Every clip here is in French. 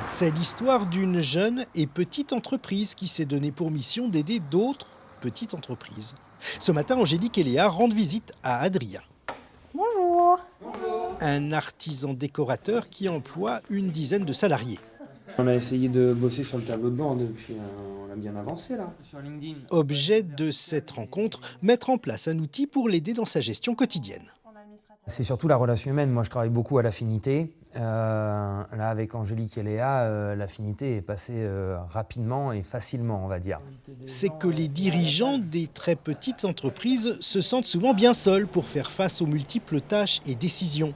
C'est l'histoire d'une jeune et petite entreprise qui s'est donnée pour mission d'aider d'autres petites entreprises. Ce matin, Angélique et Léa rendent visite à Adrien, Bonjour. un artisan décorateur qui emploie une dizaine de salariés. On a essayé de bosser sur le tableau de bord depuis, on a bien avancé là. Sur LinkedIn. Objet de cette rencontre, mettre en place un outil pour l'aider dans sa gestion quotidienne. C'est surtout la relation humaine. Moi, je travaille beaucoup à l'affinité. Là, avec Angélique et Léa, l'affinité est passée rapidement et facilement, on va dire. C'est que les dirigeants des très petites entreprises se sentent souvent bien seuls pour faire face aux multiples tâches et décisions.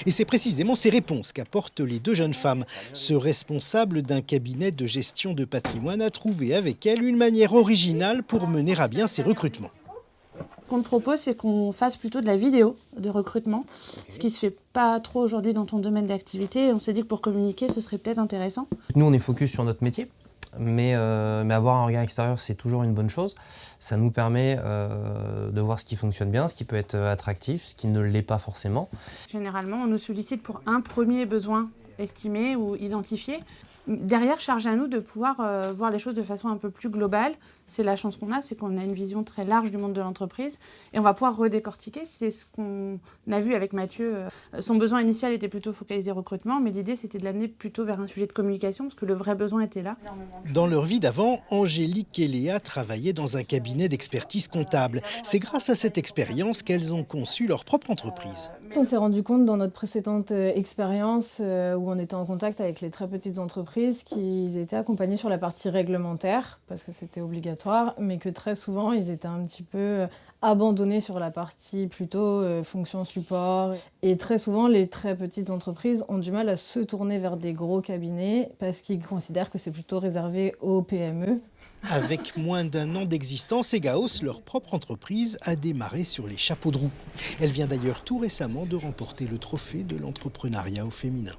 Et c'est précisément ces réponses qu'apportent les deux jeunes femmes. Ce responsable d'un cabinet de gestion de patrimoine a trouvé avec elle une manière originale pour mener à bien ses recrutements. Ce qu'on te propose, c'est qu'on fasse plutôt de la vidéo de recrutement, ce qui se fait pas trop aujourd'hui dans ton domaine d'activité. On s'est dit que pour communiquer, ce serait peut-être intéressant. Nous, on est focus sur notre métier, mais avoir un regard extérieur, c'est toujours une bonne chose. Ça nous permet de voir ce qui fonctionne bien, ce qui peut être attractif, ce qui ne l'est pas forcément. Généralement, on nous sollicite pour un premier besoin estimé ou identifié. Derrière, charge à nous de pouvoir voir les choses de façon un peu plus globale. C'est la chance qu'on a, c'est qu'on a une vision très large du monde de l'entreprise et on va pouvoir redécortiquer. C'est ce qu'on a vu avec Mathieu. Son besoin initial était plutôt focalisé recrutement, mais l'idée c'était de l'amener plutôt vers un sujet de communication parce que le vrai besoin était là. Dans leur vie d'avant, Angélique et Léa travaillaient dans un cabinet d'expertise comptable. C'est grâce à cette expérience qu'elles ont conçu leur propre entreprise. On s'est rendu compte dans notre précédente expérience où on était en contact avec les très petites entreprises qu'ils étaient accompagnés sur la partie réglementaire parce que c'était obligatoire, mais que très souvent ils étaient un petit peu abandonnés sur la partie plutôt fonction support. Et très souvent les très petites entreprises ont du mal à se tourner vers des gros cabinets parce qu'ils considèrent que c'est plutôt réservé aux PME. Avec moins d'1 an d'existence, Egaos, leur propre entreprise, a démarré sur les chapeaux de roue. Elle vient d'ailleurs tout récemment de remporter le trophée de l'entrepreneuriat au féminin.